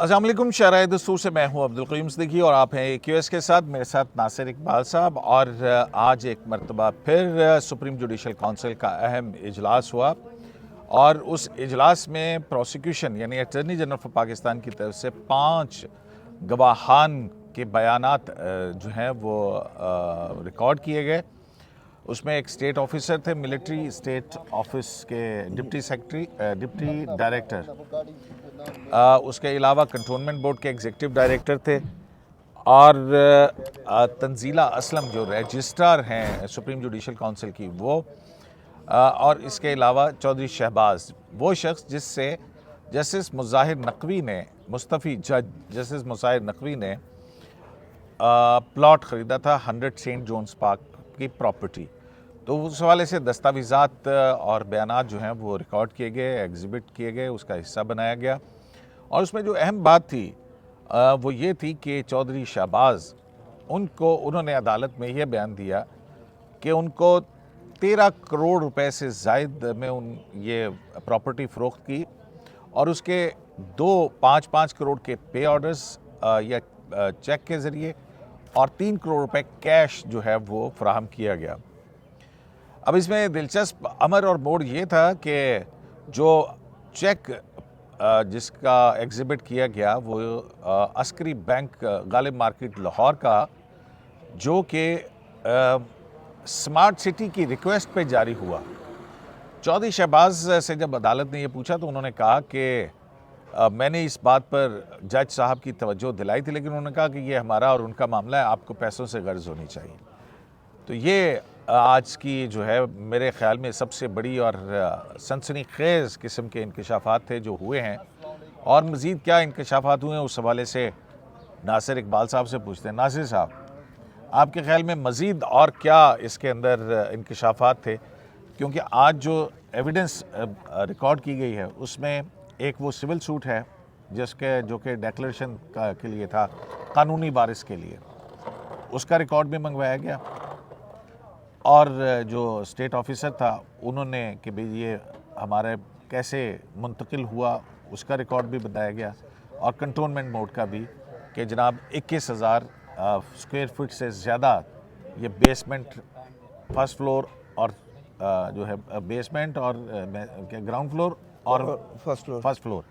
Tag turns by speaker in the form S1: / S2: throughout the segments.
S1: अस्सलाम वालेकुम। शराय दस्तूर से मैं हूं अब्दुल क़य्यूम सिद्दीकी और आप हैं AQS के साथ, मेरे साथ नासिर इकबाल साहब। और आज एक मरतबा फिर सुप्रीम जुडिशल काउंसिल का अहम इजलास हुआ और उस इजलास में प्रोसिक्यूशन यानी अटॉर्नी जनरल फॉर पाकिस्तान की तरफ से 5 गवाहान के बयानात जो हैं वो रिकॉर्ड किए गए। उसमें एक स्टेट ऑफिसर थे, मिलिट्री स्टेट ऑफिस के डिप्टी डायरेक्टर, उसके अलावा कंटोनमेंट बोर्ड के एग्जीक्यूटिव डायरेक्टर थे और तंजीला असलम जो रजिस्ट्रार हैं सुप्रीम जुडिशल काउंसिल की वो, और इसके अलावा चौधरी शहबाज, वो शख्स जिससे जस्टिस मुज़ाहिर नकवी ने, मुस्तफ़ी जज जस्टिस मुज़ाहिर नकवी ने प्लॉट ख़रीदा था 100 सेंट जोन्स पार्क की प्रॉपर्टी। तो उस हवाले से दस्तावेज़ात और बयानात जो हैं वो रिकॉर्ड किए गए, एग्जिबिट किए गए, उसका हिस्सा बनाया गया। और उसमें जो अहम बात थी वो ये थी कि चौधरी शहबाज उन्होंने अदालत में यह बयान दिया कि उनको 13 करोड़ रुपए से ज़ायद में ये प्रॉपर्टी फ़रोख्त की और उसके 5-5 करोड़ के पे ऑर्डर्स या चेक के ज़रिए और 3 करोड़ रुपए कैश जो है वो फराहम किया गया। अब इसमें दिलचस्प अमर और मोड़ ये था कि जो चेक जिसका एग्जिबिट किया गया वो अस्करी बैंक गालिब मार्केट लाहौर का, जो कि स्मार्ट सिटी की रिक्वेस्ट पे जारी हुआ। चौधरी शहबाज से जब अदालत ने ये पूछा तो उन्होंने कहा कि मैंने इस बात पर जज साहब की तवज्जो दिलाई थी, लेकिन उन्होंने कहा कि ये हमारा और उनका मामला है, आपको पैसों से गर्ज होनी चाहिए। तो ये आज की जो है मेरे ख़्याल में सबसे बड़ी और सनसनीखेज़ किस्म के इंकशाफात थे जो हुए हैं। और मज़ीद क्या इंकशाफात हुए हैं उस हवाले से नासिर इकबाल साहब से पूछते हैं। नासिर साहब, आपके ख़्याल में मज़ीद और क्या इसके अंदर इंकशाफात थे? क्योंकि आज जो एविडेंस रिकॉर्ड की गई है उसमें एक वो सिविल सूट है जो कि डिक्लेरेशन के लिए था, कानूनी बारिश के लिए, उसका रिकॉर्ड भी मंगवाया गया। और जो स्टेट ऑफिसर था उन्होंने कि भाई ये हमारे कैसे मुंतकिल हुआ उसका रिकॉर्ड भी बताया गया। और कंटोनमेंट बोर्ड का भी कि जनाब 21,000 स्क्वायर फुट से ज़्यादा ये बेसमेंट, फर्स्ट फ्लोर और जो है बेसमेंट और ग्राउंड फ्लोर और फर्स्ट फ्लोर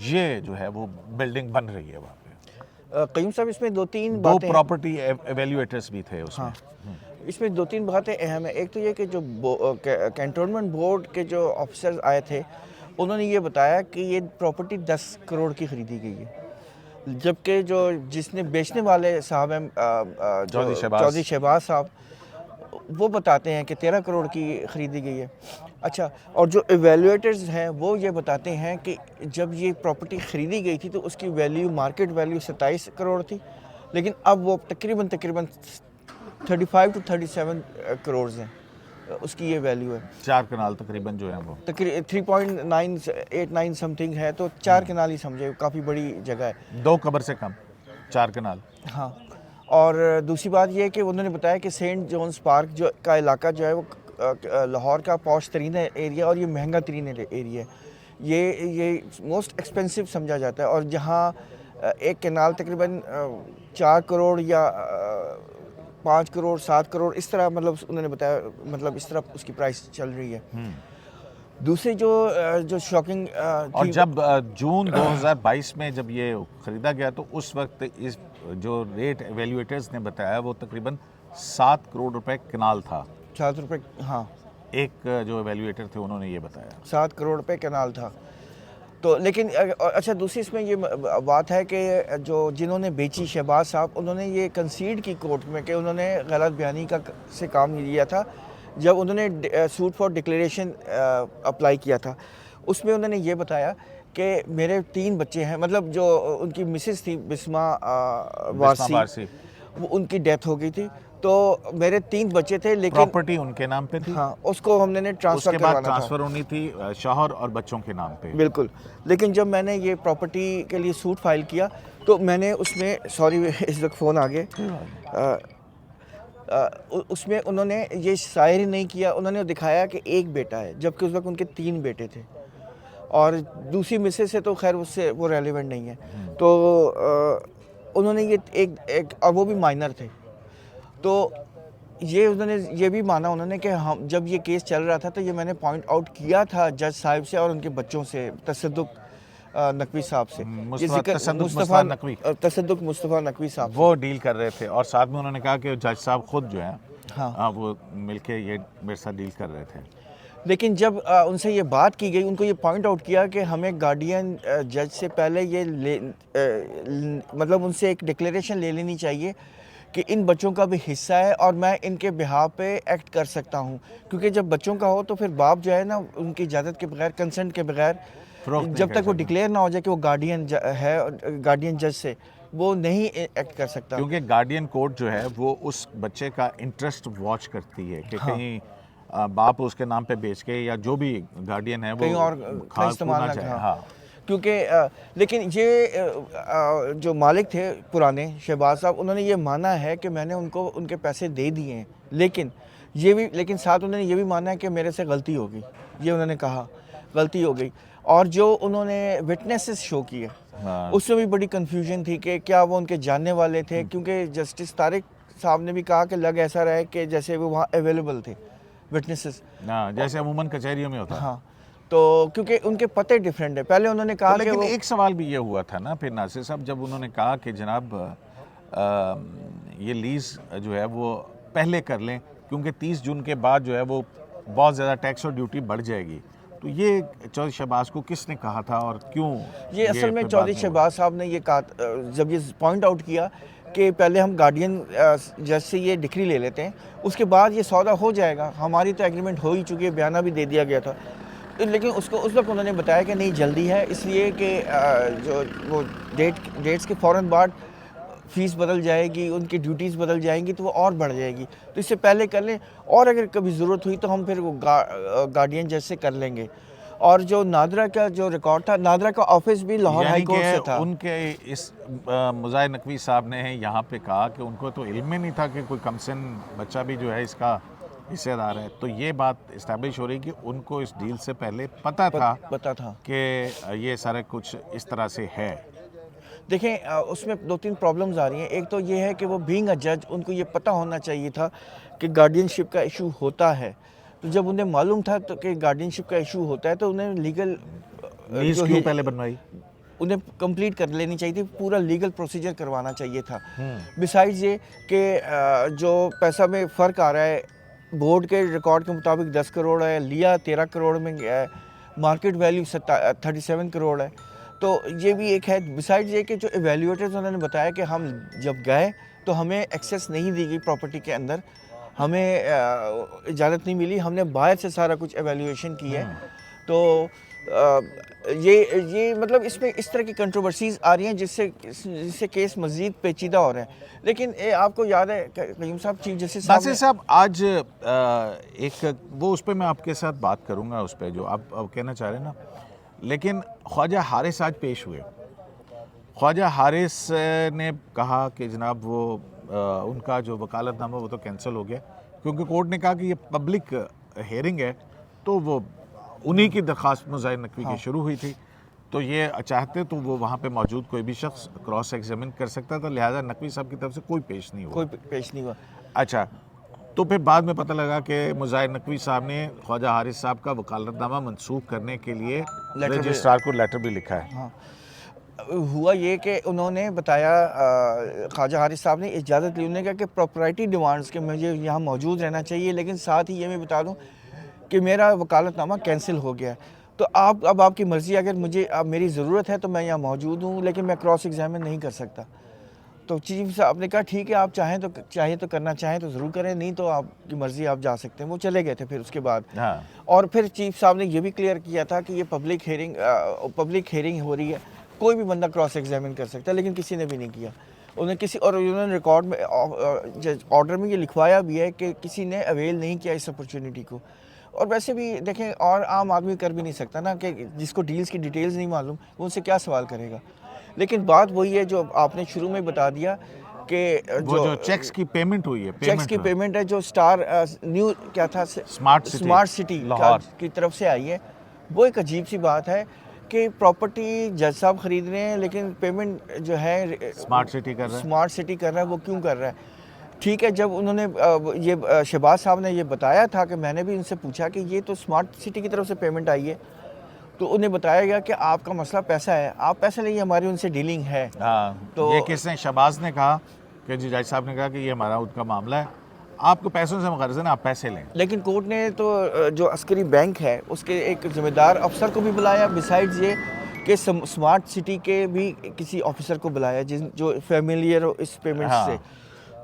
S1: ये जो है वो बिल्डिंग बन रही है वहाँ पे।
S2: क़य्यूम साहब, इसमें दो
S1: प्रॉपर्टी एवेल्यूएटर्स भी थे उसमें।
S2: हाँ, इसमें 2-3 बातें अहम है। एक तो ये कि जो कैंटोनमेंट बोर्ड के जो ऑफिसर्स आए थे उन्होंने ये बताया कि ये प्रॉपर्टी 10 करोड़ की ख़रीदी गई है, जबकि जो जिसने बेचने वाले साहब हैं चौधरी शहबाज साहब, वो बताते हैं कि 13 करोड़ की ख़रीदी गई है। अच्छा, और जो एवेल्यूएटर्स हैं वो ये बताते हैं कि जब ये प्रॉपर्टी ख़रीदी गई थी तो उसकी वैल्यू, मार्केट वैल्यू 27 करोड़ थी, लेकिन अब वो तकरीबन 35 to 37 करोड़ हैं, उसकी ये वैल्यू है।
S1: 4 कनाल तकरीबन जो है वो
S2: 3.989 समथिंग है, तो 4 कनाल ही समझे, काफ़ी बड़ी जगह है।
S1: 2 कबर से कम 4 कनाल।
S2: हाँ, और दूसरी बात ये है कि उन्होंने बताया कि सेंट जॉन्स पार्क जो का इलाका जो है वो लाहौर का पॉश तरीन एरिया और ये महंगा तरीन एरिया है। ये मोस्ट एक्सपेंसिव समझा जाता है, और जहाँ एक कनाल तकरीबन 4 करोड़ या 5 करोड़ 7 करोड़ इस तरह, मतलब उन्होंने बताया, मतलब इस तरह उसकी प्राइस चल रही है। दूसरी जो शॉकिंग
S1: और जब जून 2022 में जब ये ख़रीदा गया तो उस वक्त इस जो रेट एवेल्यूएटर्स ने बताया वो तकरीबन 7 करोड़ रुपए कनाल था।
S2: 7 रुपये, हाँ,
S1: एक जो एवेल्यूएटर थे उन्होंने ये बताया
S2: 7 करोड़ रुपए कनाल था। तो लेकिन अच्छा, दूसरी इसमें ये बात है कि जो जिन्होंने बेची शहबाज साहब, उन्होंने ये कंसीड की कोर्ट में कि उन्होंने गलत बयानी से काम लिया था। जब उन्होंने सूट फॉर डिक्लेरेशन अप्लाई किया था उसमें उन्होंने ये बताया कि मेरे 3 बच्चे हैं, मतलब जो उनकी मिसेस थी बिस्मा वारसी, वो उनकी डेथ हो गई थी, तो मेरे 3 बच्चे थे, लेकिन
S1: प्रॉपर्टी उनके नाम पे थी।
S2: हाँ, उसको हमने ट्रांसफ़र करवाना था,
S1: ट्रांसफ़र होनी थी शौहर और बच्चों के नाम पे।
S2: बिल्कुल। लेकिन जब मैंने ये प्रॉपर्टी के लिए सूट फाइल किया तो मैंने उसमें, सॉरी इस वक्त फ़ोन आ गए, उसमें उन्होंने ये शायरी नहीं किया, उन्होंने दिखाया कि एक बेटा है, जबकि उस वक्त उनके 3 बेटे थे। और दूसरी मिसेस से तो खैर उससे वो रेलिवेंट नहीं है। तो उन्होंने ये एक और वो भी माइनर थे। तो ये उन्होंने ये भी माना उन्होंने कि हम जब ये केस चल रहा था तो ये मैंने पॉइंट आउट किया था जज साहिब से और उनके बच्चों से, तसद्दुक नकवी साहब से, ये जिक्र तसद्दुक मुस्तफ़ा नकवी साहब
S1: वो डील कर रहे थे। और साथ में उन्होंने कहा कि जज साहब खुद जो है
S2: हाँ
S1: वो मिलके ये मेरे साथ डील कर रहे थे।
S2: लेकिन जब उनसे ये बात की गई, उनको ये पॉइंट आउट किया कि हमें गार्डियन जज से पहले ये मतलब उनसे एक डिक्लेरेशन ले लेनी चाहिए कि इन बच्चों का भी हिस्सा है और मैं इनके बिहाफ पे एक्ट कर सकता हूँ, क्योंकि जब बच्चों का हो तो फिर बाप जो है ना उनकी इजाज़त के बगैर, कंसेंट के बगैर, जब तक वो डिक्लेयर ना हो जाए कि वो गार्डियन है, गार्डियन जज से वो नहीं एक्ट कर सकता।
S1: क्योंकि गार्डियन कोर्ट जो है वो उस बच्चे का इंटरेस्ट वॉच करती है कि कहीं बाप उसके नाम पे बेच के या जो भी गार्डियन है वो
S2: कहीं और का इस्तेमाल ना जाए।
S1: हाँ।
S2: क्योंकि लेकिन ये जो मालिक थे पुराने शहबाज साहब, उन्होंने ये माना है कि मैंने उनको उनके पैसे दे दिए हैं, लेकिन साथ उन्होंने ये भी माना है कि मेरे से गलती हो गई, ये उन्होंने कहा गलती हो गई। और जो उन्होंने विटनेसेस शो किए उसमें भी बड़ी कन्फ्यूजन थी कि क्या वो उनके जानने वाले थे, क्योंकि जस्टिस तारिक साहब ने भी कहा कि लग ऐसा रहा है कि जैसे वो वहाँ अवेलेबल थे विटनेसेस,
S1: जैसे अमूमन कचहरियों में होता है।
S2: हाँ, तो क्योंकि उनके पते डिफरेंट है। पहले उन्होंने कहा
S1: तो
S2: कि
S1: लेकिन एक सवाल भी ये हुआ था ना फिर नासिर साहब, जब उन्होंने कहा कि जनाब ये लीज जो है वो पहले कर लें क्योंकि 30 जून के बाद जो है वो बहुत ज़्यादा टैक्स और ड्यूटी बढ़ जाएगी, तो ये चौधरी शहबाज को किसने कहा था और क्यों?
S2: ये असल में चौधरी शहबाज साहब ने ये कहा, जब ये पॉइंट आउट किया कि पहले हम गार्डियन जज से ये डिक्री ले लेते हैं, उसके बाद ये सौदा हो जाएगा, हमारी तो एग्रीमेंट हो ही चुकी है, बयाना भी दे दिया गया था। लेकिन उसको उस वक्त उन्होंने बताया कि नहीं जल्दी है, इसलिए कि जो वो डेट्स के फ़ौरन बाद फ़ीस बदल जाएगी, उनकी ड्यूटीज़ बदल जाएंगी तो वो और बढ़ जाएगी, तो इससे पहले कर लें और अगर कभी ज़रूरत हुई तो हम फिर वो गार्डियन जज से कर लेंगे। और जो नादरा का जो रिकॉर्ड था, नादरा का ऑफिस भी लाहौर हाई कोर्ट से था।
S1: उनके इस मुजाहिर नकवी साहब ने यहाँ पे कहा कि उनको तो इल्म ही नहीं था कि कोई कमसिन बच्चा भी जो है इसका हिस्सेदार है, तो ये बात इस्टेब्लिश हो रही कि उनको इस डील से पहले पता था कि ये सारा कुछ इस तरह से है।
S2: देखें उसमें 2-3 प्रॉब्लम्स आ रही हैं। एक तो ये है कि वो बीइंग अ जज उनको ये पता होना चाहिए था कि गार्डियनशिप का इशू होता है, तो जब उन्हें मालूम था तो कि गार्डियनशिप का इशू होता है तो उन्हें लीगल
S1: लीज क्यों पहले बनवाई,
S2: उन्हें कंप्लीट कर लेनी चाहिए थी, पूरा लीगल प्रोसीजर करवाना चाहिए था। बिसाइड्स ये कि जो पैसा में फ़र्क आ रहा है, बोर्ड के रिकॉर्ड के मुताबिक 10 करोड़ है, लिया 13 करोड़ में गया है, मार्केट वैल्यू 37 करोड़ है, तो ये भी एक है। बिसाइड्स ये कि जो एवेल्यूएटर्स उन्होंने बताया कि हम जब गए तो हमें एक्सेस नहीं दी गई प्रॉपर्टी के अंदर, हमें इजाज़त नहीं मिली, हमने बाहर से सारा कुछ एवेल्यूएशन की है। तो ये मतलब इसमें इस तरह की कंट्रोवर्सीज आ रही हैं जिससे केस मज़ीद पेचीदा हो रहे हैं। लेकिन आपको याद है कयूम साहब, चीफ जस्टिस
S1: साहब आज एक वो उस पर मैं आपके साथ बात करूंगा, उस पर जो आप कहना चाह रहे हैं ना, लेकिन ख्वाजा हारिस आज पेश हुए। ख्वाजा हारिस ने कहा कि जनाब वो उनका जो वकालतनामा वो तो कैंसिल हो गया क्योंकि कोर्ट ने कहा कि ये पब्लिक हेयरिंग है, तो वो उन्हीं की दरख्वास्त मुजाहिर नकवी की शुरू हुई थी, तो ये चाहते तो वो वहाँ पे मौजूद कोई भी शख्स क्रॉस एग्जामिन कर सकता था, लिहाजा नकवी साहब की तरफ से कोई पेश नहीं हुआ। अच्छा, तो फिर बाद में पता लगा कि मुजाहिर नकवी साहब ने ख्वाजा हारिस साहब का वकालतनामा मनसूख करने के लिए रजिस्ट्रार को लेटर भी लिखा है।
S2: हाँ, हुआ ये कि उन्होंने बताया, ख्वाजा हारिस साहब ने इजाज़त ली, उन्होंने कहा कि प्रॉपर्टी डिमांड्स के मुझे यहाँ मौजूद रहना चाहिए, लेकिन साथ ही ये मैं बता दूँ कि मेरा वकालतनामा कैंसिल हो गया है, तो आप अब आपकी मर्ज़ी, अगर मुझे अब मेरी ज़रूरत है तो मैं यहाँ मौजूद हूँ, लेकिन मैं क्रॉस एग्जामिन नहीं कर सकता। तो चीफ साहब ने कहा ठीक है, आप चाहें तो करना चाहें तो ज़रूर करें, नहीं तो आपकी मर्ज़ी, आप जा सकते हैं। वो चले गए थे फिर उसके बाद।
S1: हाँ।
S2: और फिर चीफ साहब ने ये भी क्लियर किया था कि ये पब्लिक हेयरिंग हो रही है, कोई भी बंदा क्रॉस एग्जामिन कर सकता है, लेकिन किसी ने भी नहीं किया। उन्होंने रिकॉर्ड में ऑर्डर में ये लिखवाया भी है कि किसी ने अवेल नहीं किया इस अपॉर्चुनिटी को। और वैसे भी देखें, और आम आदमी कर भी नहीं सकता ना, कि जिसको डील्स की डिटेल्स नहीं मालूम वो उनसे क्या सवाल करेगा। लेकिन बात वही है जो आपने शुरू में बता दिया कि
S1: जो चेक्स की पेमेंट हुई है,
S2: चेक्स की पेमेंट है जो स्टार न्यू क्या था, स्मार्ट सिटी की तरफ से आई है, वो एक अजीब सी बात है। कि प्रॉपर्टी जज साहब खरीद रहे हैं, लेकिन पेमेंट जो है
S1: स्मार्ट सिटी कर रहा है।
S2: स्मार्ट सिटी कर रहा है। वो क्यों कर रहा है? ठीक है, जब उन्होंने शहबाज साहब ने ये बताया था कि मैंने भी उनसे पूछा कि ये तो स्मार्ट सिटी की तरफ से पेमेंट आई है, तो उन्हें बताया गया कि आपका मसला पैसा है, आप पैसा नहीं, हमारी उनसे डीलिंग है।
S1: हाँ,
S2: तो
S1: ये किसने? शहबाज ने कहा कि जी जज साहब ने कहा कि ये हमारा उनका मामला है, आपको पैसों से मगरज है ना, आप पैसे लें।
S2: लेकिन कोर्ट ने तो जो अस्करी बैंक है उसके एक जिम्मेदार अफसर को भी बुलाया, बिसाइड्स ये कि स्मार्ट सिटी के भी किसी ऑफिसर को बुलाया जो फेमिलियर हो इस पेमेंट
S1: हाँ,
S2: से।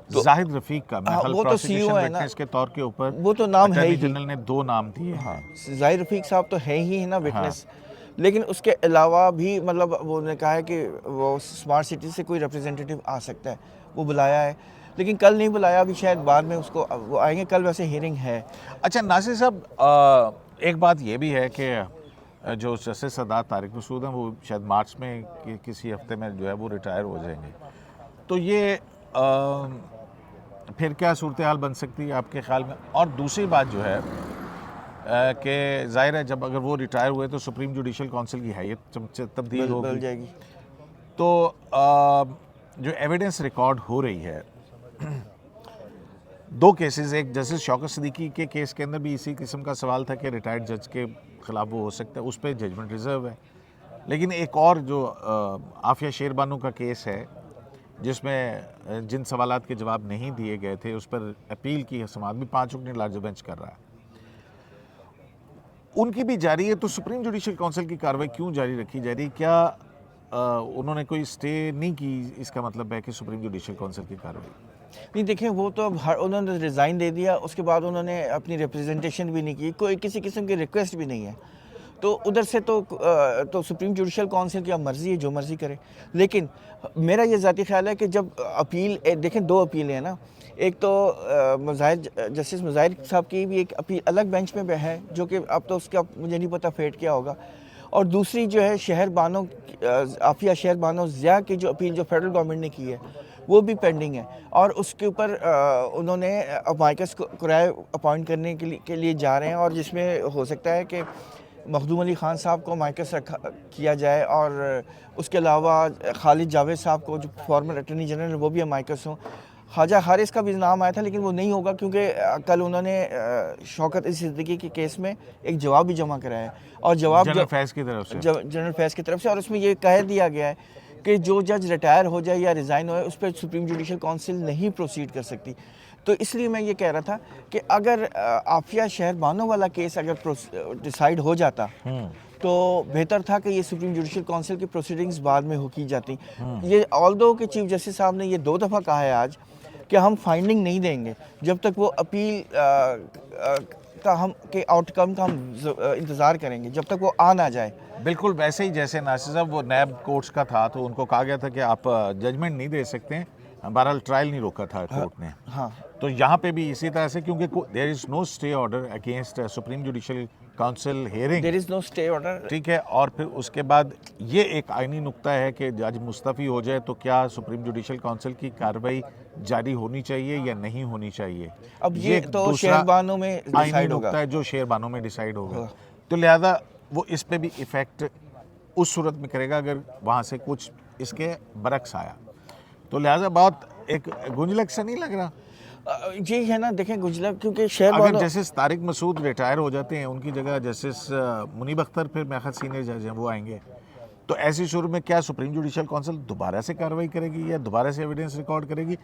S1: तो जाहिद रफीक का
S2: हाँ, वो तो CEO है ना,
S1: के तौर के ऊपर
S2: वो तो नाम है
S1: अटॉर्नी
S2: ही।
S1: जनरल ने 2 नाम दिए।
S2: हाँ, जाहिद रफीक साहब तो है ही है ना विटनेस। लेकिन उसके अलावा भी मतलब वो ने कहा है कि वो स्मार्ट सिटी से कोई रिप्रेजेंटेटिव आ सकता है, वो बुलाया है, लेकिन कल नहीं बुलाया, अभी शायद बाद में उसको वो आएंगे। कल वैसे हियरिंग है।
S1: अच्छा नासिर साहब, एक बात ये भी है कि जो जस्टिस सरदार तारिक मसूद हैं वो शायद मार्च में किसी हफ्ते में जो है वो रिटायर हो जाएंगे, तो ये फिर क्या सूरत हाल बन सकती है आपके ख्याल में? और दूसरी बात जो है कि जाहिर है जब अगर वो रिटायर हुए तो सुप्रीम जुडिशल काउंसिल की हैयत तब्दील
S2: बदल
S1: होगी,
S2: जाएगी।
S1: तो जो एविडेंस रिकॉर्ड हो रही है 2 केसेस, एक जस्टिस शौकत सिद्दीकी के केस के अंदर भी इसी किस्म का सवाल था कि रिटायर्ड जज के खिलाफ वो हो सकता है, उस पर जजमेंट रिजर्व है। लेकिन एक और जो आफिया शेरबानो का केस है जिसमें जिन सवालात के जवाब नहीं दिए गए थे उस पर अपील की समाअत भी 5 रुकनी लार्ज बेंच कर रहा है, उनकी भी जारी है। तो सुप्रीम जुडिशल काउंसिल की कार्रवाई क्यों जारी रखी जा रही है? क्या उन्होंने कोई स्टे नहीं की? इसका मतलब है कि सुप्रीम जुडिशल काउंसिल की कार्रवाई
S2: नहीं, देखें वो तो अब उन्होंने रिज़ाइन दे दिया, उसके बाद उन्होंने अपनी रिप्रेजेंटेशन भी नहीं की, कोई किसी किस्म की रिक्वेस्ट भी नहीं है, तो उधर से तो सुप्रीम जुडिशल काउंसिल की अब मर्ज़ी है, जो मर्ज़ी करे। लेकिन मेरा ये ज़ाती ख्याल है कि जब अपील देखें 2 अपीलें हैं ना, एक तो जस्टिस मुज़ाहिर साहब की भी एक अपील अलग बेंच में है, जो कि अब तो उसका मुझे नहीं पता फेट क्या होगा, और दूसरी जो है शहर बानो आफिया शहर बानो ज़िया की जो अपील जो फेडरल गवर्नमेंट ने की है वो भी पेंडिंग है, और उसके ऊपर उन्होंने माइकस को किराए अपॉइंट करने के लिए जा रहे हैं, और जिसमें हो सकता है कि मखदूम अली ख़ान साहब को माइकस किया जाए, और उसके अलावा खालिद जावेद साहब को जो फॉर्मर अटॉर्नी जनरल वो भी माइकस हों। ख्वाजा हारिस का भी नाम आया था, लेकिन वो नहीं होगा क्योंकि कल उन्होंने शौकत सिद्दीकी के केस में एक जवाब भी जमा कराया है, और जवाब
S1: जनरल फैज़ की तरफ से,
S2: जनरल फैज़ की तरफ से, और उसमें ये कह दिया गया है कि जो जज रिटायर हो जाए या रिज़ाइन हो उस पर सुप्रीम जुडिशल काउंसिल नहीं प्रोसीड कर सकती। तो इसलिए मैं ये कह रहा था कि अगर आफिया शहर बानो वाला केस अगर डिसाइड हो जाता तो बेहतर था कि ये सुप्रीम जुडिशल काउंसिल की प्रोसीडिंग्स बाद में हो की जाती। ये ऑल्दो के चीफ जस्टिस साहब ने ये 2 दफ़ा कहा है आज कि हम फाइंडिंग नहीं देंगे जब तक वो अपील का हम के आउटकम का हम इंतज़ार करेंगे, जब तक वो आ ना जाए।
S1: बिल्कुल वैसे ही जैसे नासिर साहब वो नैब कोर्ट्स का था तो उनको कहा गया था कि आप जजमेंट नहीं दे सकते, बहरहाल ट्रायल नहीं रोका था कोर्ट ने।
S2: हाँ,
S1: तो यहाँ पे भी इसी तरह से, क्योंकि there is no stay order against Supreme Judicial Council hearing,
S2: there is no stay order,
S1: ठीक है। और फिर उसके बाद ये एक आईनी नुक्ता है कि जज मुस्तफ़ी हो जाए तो क्या सुप्रीम जुडिशल काउंसिल की कार्रवाई जारी होनी चाहिए या नहीं होनी चाहिए?
S2: अब ये तो शेरबानो में डिसाइड होगा,
S1: है जो शेरबानो में डिसाइड होगा। तो लिहाजा वो इस पे भी इफ़ेक्ट उस सूरत में करेगा अगर वहाँ से कुछ इसके बरक्स आया, तो लिहाजा बहुत एक गुंजलक सा नहीं लग रहा।
S2: ये है ना, देखें गुजला, क्योंकि
S1: अगर जस्टिस तारिक मसूद रिटायर हो जाते हैं उनकी जगह जस्टिस मुनीब अख्तर फिर मेरे ख्याल सीनियर जज हैं वो आएंगे, तो ऐसी सूरत में क्या सुप्रीम जुडिशल काउंसिल दोबारा से कार्रवाई करेगी या दोबारा से एविडेंस रिकॉर्ड करेगी,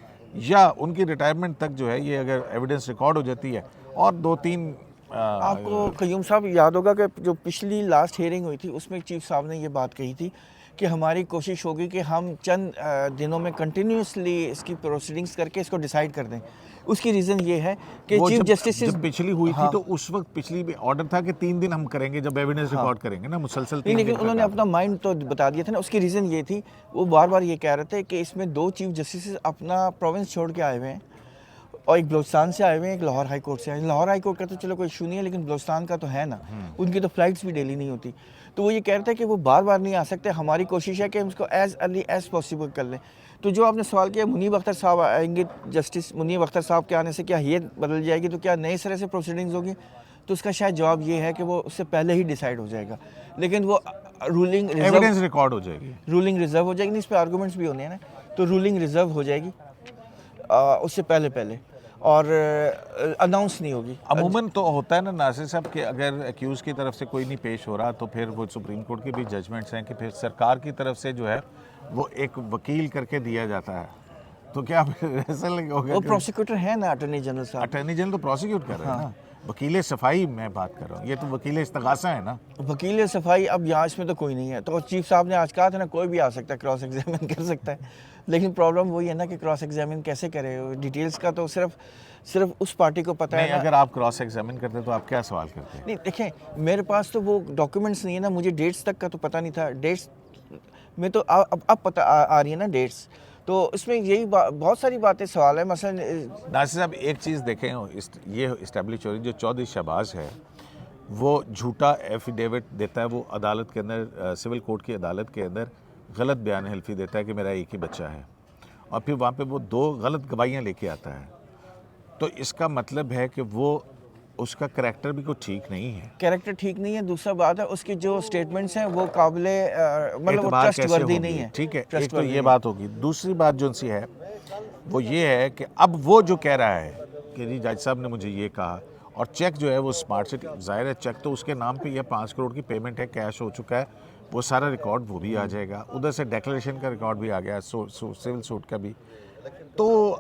S1: या उनकी रिटायरमेंट तक जो है ये अगर एविडेंस रिकॉर्ड हो जाती है और 2-3
S2: आपको कयूम साहब याद होगा कि जो पिछली लास्ट हियरिंग हुई थी उसमें चीफ साहब ने ये बात कही थी कि हमारी कोशिश होगी कि हम चंद दिनों में कंटिन्यूसली इसकी प्रोसीडिंग्स करके इसको डिसाइड कर दें। उसकी रीज़न ये है कि चीफ जस्टिस
S1: जब पिछली हुई थी तो उस वक्त पिछली भी ऑर्डर था कि 3 दिन हम करेंगे जब एविडेंस रिकॉर्ड करेंगे ना, मुसलसल 3 दिन।
S2: लेकिन उन्होंने अपना माइंड तो बता दिया था ना। उसकी रीज़न ये थी, वो बार बार ये कह रहे थे कि इसमें 2 चीफ जस्टिस अपना प्रोविंस छोड़ के आए हुए हैं, और एक बलोचिस्तान से आए हुए हैं, एक लाहौर हाई कोर्ट से आए। लाहौर हाई कोर्ट का तो चलो कोई इशू नहीं है, लेकिन बलोचिस्तान का तो है ना, उनकी तो फ्लाइट्स भी डेली नहीं होती। तो वो ये कह रहे थे कि वो बार बार नहीं आ सकते, हमारी कोशिश है कि हम उसको एज़ अर्ली एज़ पॉसिबल कर लें। तो जो आपने सवाल किया मुनीब अख्तर साहब आएंगे, जस्टिस मुनीब अख्तर साहब के आने से क्या ये बदल जाएगी, तो क्या नए सिरे से प्रोसीडिंग्स होगी? तो उसका शायद जवाब ये है कि वो उससे पहले ही डिसाइड हो जाएगा। लेकिन वो रूलिंग
S1: एविडेंस रिकॉर्ड हो जाएगी।
S2: रूलिंग रिजर्व हो जाएगी, नहीं इस पे आर्गूमेंट्स भी होने हैं ना, तो रूलिंग रिजर्व हो जाएगी उससे पहले और अनाउंस नहीं होगी।
S1: अमूमन तो होता है ना नासिर साहब कि अगर एक्यूज़ की तरफ से कोई नहीं पेश हो रहा तो फिर वो सुप्रीम कोर्ट के भी जजमेंट्स हैं कि फिर सरकार की तरफ से जो है वो एक वकील करके दिया जाता है, तो क्या फिर ऐसा होगा?
S2: वो प्रोसिक्यूटर है ना अटॉर्नी जनरल साहब।
S1: अटॉर्नी जनरल तो प्रोसिक्यूट कर रहे हैं ना, वकील सफाई मैं बात कर रहा हूँ, ये तो वकील इस्तगासा है ना।
S2: वकील सफाई अब यहाँ इसमें तो कोई नहीं है, तो चीफ साहब ने आज कहा था ना कोई भी आ सकता है क्रॉस एग्जामिन कर सकता है, लेकिन प्रॉब्लम वही है ना कि क्रॉस एग्जामिन कैसे करे, डिटेल्स का तो सिर्फ उस पार्टी को पता है ना।
S1: अगर आप क्रॉस एग्जामिन करते तो आप क्या सवाल करते?
S2: नहीं देखें, मेरे पास तो वो डॉक्यूमेंट्स नहीं है ना, मुझे डेट्स तक का तो पता नहीं था, डेट्स में तो अब पता आ रही है ना डेट्स, तो इसमें यही बहुत सारी बातें सवाल है। मसलन
S1: नासिर साहब एक चीज़ देखें, ये इस्टेब्लिश हो रही जो चौधरी शहबाज है वो झूठा एफिडेविट देता है, वो अदालत के अंदर सिविल कोर्ट की अदालत के अंदर गलत बयान हल्फी देता है कि मेरा एक ही बच्चा है, और फिर वहाँ पे वो 2 गलत गवाहियाँ लेके आता है, तो इसका मतलब है कि वो उसका करैक्टर भी कोई ठीक नहीं है।
S2: कैरेक्टर ठीक नहीं है, दूसरा बात है उसकी जो स्टेटमेंट्स हैं वो काबिले मतलब वो
S1: एतबार कैसे
S2: ट्रस्टवर्दी नहीं
S1: होंगी?
S2: है।
S1: ठीक है, एक तो
S2: ट्रस्टवर्दी
S1: ये
S2: नहीं।
S1: बात होगी। दूसरी बात जो सी है वो ये है कि अब वो जो कह रहा है कि जी जज साहब ने मुझे ये कहा, और चेक जो है वो स्मार्ट सिटी, जाहिर है चेक तो उसके नाम पे ये 5 करोड़ की पेमेंट है, कैश हो चुका है, वो सारा रिकॉर्ड वो भी आ जाएगा, उधर से डिक्लेरेशन का रिकॉर्ड भी आ गया, सिविल सूट का भी। तो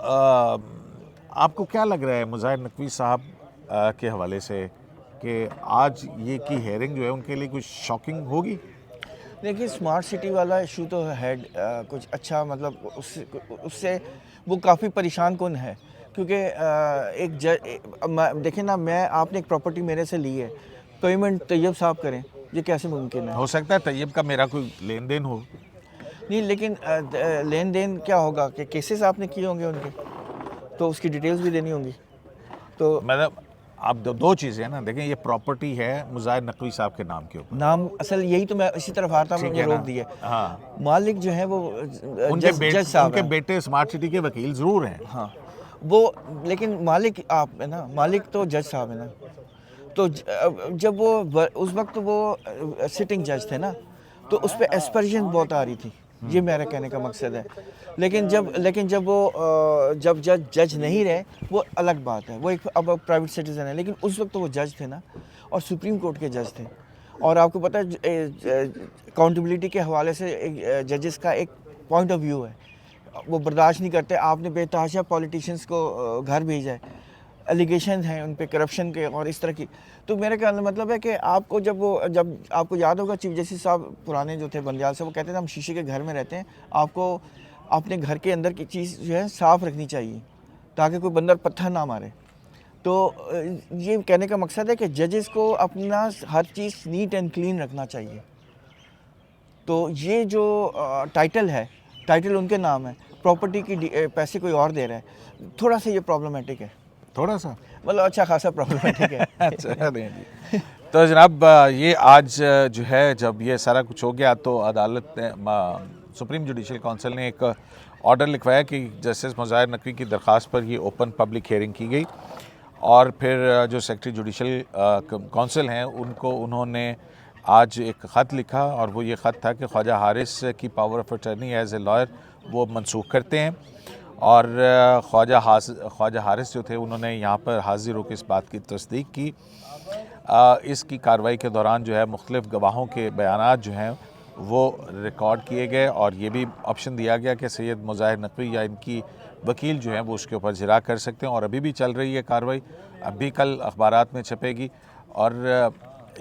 S1: आपको क्या लग रहा है मुज़ाहिर नकवी साहब के हवाले से कि आज ये की हेयरिंग जो है उनके लिए कुछ शॉकिंग होगी?
S2: देखिए स्मार्ट सिटी वाला इशू तो है कुछ अच्छा, मतलब उससे वो काफ़ी परेशान कौन है, क्योंकि देखिए ना, आपने एक प्रॉपर्टी मेरे से ली है, पेमेंट तैयब साहब करें, ये कैसे मुमकिन है?
S1: हो सकता है तैयब का मेरा कोई लेन देन हो।
S2: नहीं, लेकिन लेन देन क्या होगा कि केसेस आपने किए होंगे उनके, तो उसकी डिटेल्स भी देनी होंगी। तो
S1: मतलब आप दो चीज़ें हैं ना, देखें ये प्रॉपर्टी है मुज़ाहिर नकवी साहब के नाम के ऊपर,
S2: नाम असल यही तो मैं इसी तरफ आता हूँ, मुझे रोक दिया।
S1: हाँ,
S2: मालिक जो है वो
S1: उनके बेटे स्मार्ट सिटी के वकील ज़रूर हैं।
S2: हाँ वो, लेकिन मालिक आप है ना, मालिक तो जज साहब है ना, तो जब वो उस वक्त वो सिटिंग जज थे ना, तो उस पर एस्पर्जन बहुत आ रही थी, ये मेरा कहने का मकसद है। लेकिन जब वो जब जज नहीं रहे वो अलग बात है, वो एक अब प्राइवेट सिटीजन है, लेकिन उस वक्त तो वो जज थे ना, और सुप्रीम कोर्ट के जज थे, और आपको पता है अकाउंटेबिलिटी के हवाले से जजेस का एक पॉइंट ऑफ व्यू है, वो बर्दाश्त नहीं करते आपने बेतहाशा पॉलिटिशियंस को घर भेजा है, एलिगेशन हैं उन पे करप्शन के और इस तरह की। तो मेरे कहने का मतलब है कि आपको जब आपको याद होगा चीफ जस्टिस साहब पुराने जो थे बंदयाल से, वो कहते थे हम शीशे के घर में रहते हैं, आपको अपने घर के अंदर की चीज़ जो है साफ़ रखनी चाहिए ताकि कोई बंदर पत्थर ना मारे। तो ये कहने का मकसद है कि जजेस को अपना हर चीज़ नीट एंड क्लीन रखना चाहिए। तो ये जो टाइटल है, टाइटल उनके नाम है, प्रॉपर्टी की पैसे कोई और दे रहा है, थोड़ा सा ये प्रॉब्लमेटिक है,
S1: थोड़ा सा
S2: मतलब अच्छा खासा प्रॉब्लमेटिक है।
S1: अच्छा नहीं जी। तो जनाब ये आज जो है जब ये सारा कुछ हो गया तो अदालत ने सुप्रीम जुडिशल काउंसिल ने एक ऑर्डर लिखवाया कि जस्टिस मुज़ाहिर नकवी की दरख्वास्त पर ये ओपन पब्लिक हियरिंग की गई, और फिर जो सेक्रेटरी जुडिशल काउंसिल हैं उन्होंने आज एक ख़त लिखा, और वो ये ख़त था कि ख्वाजा हारिस की power of attorney as a lawyer वो मनसूख करते हैं, और ख्वाजा हारिस जो थे उन्होंने यहाँ पर हाजिर होकर इस बात की तस्दीक की। इसकी कार्रवाई के दौरान जो है मुख्तलिफ़ गवाहों के बयानात जो हैं वो रिकॉर्ड किए गए, और ये भी ऑप्शन दिया गया कि सैयद मुज़ाहिर नकवी या इनकी वकील जो हैं वो उसके ऊपर जिरा कर सकते हैं, और अभी भी चल रही है कार्रवाई, अभी कल अखबारात में छपेगी, और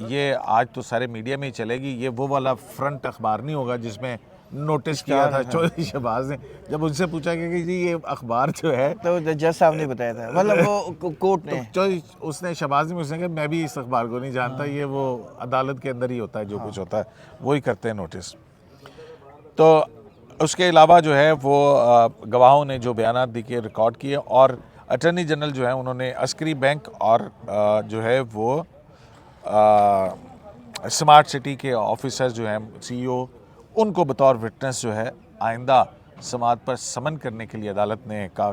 S1: ये आज तो सारे मीडिया में ही चलेगी। ये वो वाला फ्रंट अखबार नहीं होगा जिसमें नोटिस किया था चौधरी शहबाज ने, जब उनसे पूछा गया कि जी ये अखबार जो है, तो
S2: जज साहब ने बताया था, मतलब वो कोर्ट ने,
S1: तो उसने शहबाज ने मुझसे कहा मैं भी इस अखबार को नहीं जानता, ये वो अदालत के अंदर ही होता है, जो कुछ होता है वही करते हैं नोटिस। तो उसके अलावा जो है वो गवाहों ने जो बयान दी के रिकॉर्ड किए, और अटर्नी जनरल जो है उन्होंने अस्करी बैंक और जो है वो स्मार्ट सिटी के ऑफिसर्स जो हैं CEO, उनको बतौर विटनेस जो है आइंदा समात पर समन करने के लिए अदालत ने कहा,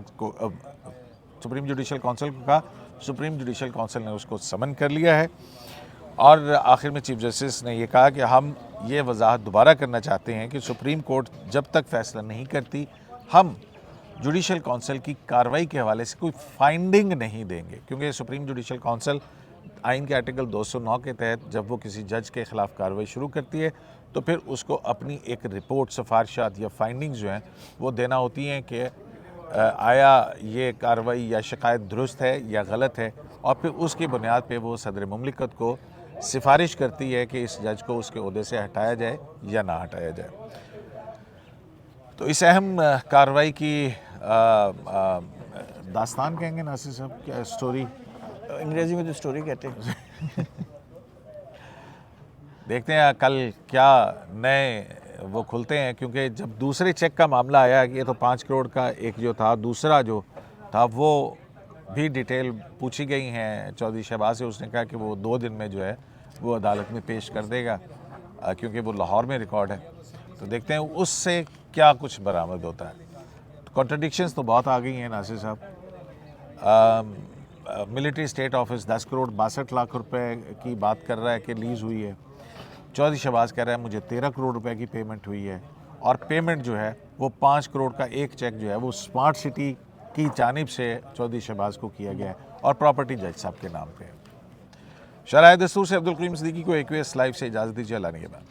S1: सुप्रीम जुडिशल काउंसिल को कहा, सुप्रीम जुडिशल काउंसिल ने उसको समन कर लिया है। और आखिर में चीफ जस्टिस ने ये कहा कि हम ये वजाहत दोबारा करना चाहते हैं कि सुप्रीम कोर्ट जब तक फैसला नहीं करती हम जुडिशल काउंसिल की कार्रवाई के हवाले से कोई फाइंडिंग नहीं देंगे, क्योंकि सुप्रीम जुडिशल काउंसिल आइन के आर्टिकल 209 के तहत जब वो किसी जज के ख़िलाफ़ कार्रवाई शुरू करती है तो फिर उसको अपनी एक रिपोर्ट, सिफारशात या फाइंडिंग्स जो हैं वो देना होती हैं कि आया ये कार्रवाई या शिकायत दुरुस्त है या गलत है, और फिर उसकी बुनियाद पे वो सदर मुमलिकत को सिफारिश करती है कि इस जज को उसके ओहदे से हटाया जाए या ना हटाया जाए। तो इस अहम कार्रवाई की दास्तान कहेंगे नासिर साहब, क्या स्टोरी,
S2: अंग्रेज़ी में तो स्टोरी कहते हैं।
S1: देखते हैं कल क्या नए वो खुलते हैं, क्योंकि जब दूसरे चेक का मामला आया, ये तो 5 करोड़ का एक जो था, दूसरा जो था वो भी डिटेल पूछी गई हैं चौधरी शहबाज से। उसने कहा कि वो 2 दिन में जो है वो अदालत में पेश कर देगा, क्योंकि वो लाहौर में रिकॉर्ड है। तो देखते हैं उससे क्या कुछ बरामद होता है। कॉन्ट्रडिक्शंस तो बहुत आ गई हैं नासिर साहब। Military state office 10 crore 62 lakh रुपए की बात कर रहा है कि लीज़ हुई है। चौधरी शहबाज कह रहा है मुझे 13 करोड़ रुपए की पेमेंट हुई है, और पेमेंट जो है वो 5 करोड़ का एक चेक जो है वो स्मार्ट सिटी की जानिब से चौधरी शहबाज को किया गया है, और प्रॉपर्टी जज साहब के नाम पे है। शराय दस्तूर से अब्दुल करीम सिद्दीकी को एक्यूएस लाइव से इजाज़त दीजिए। लाने के बाद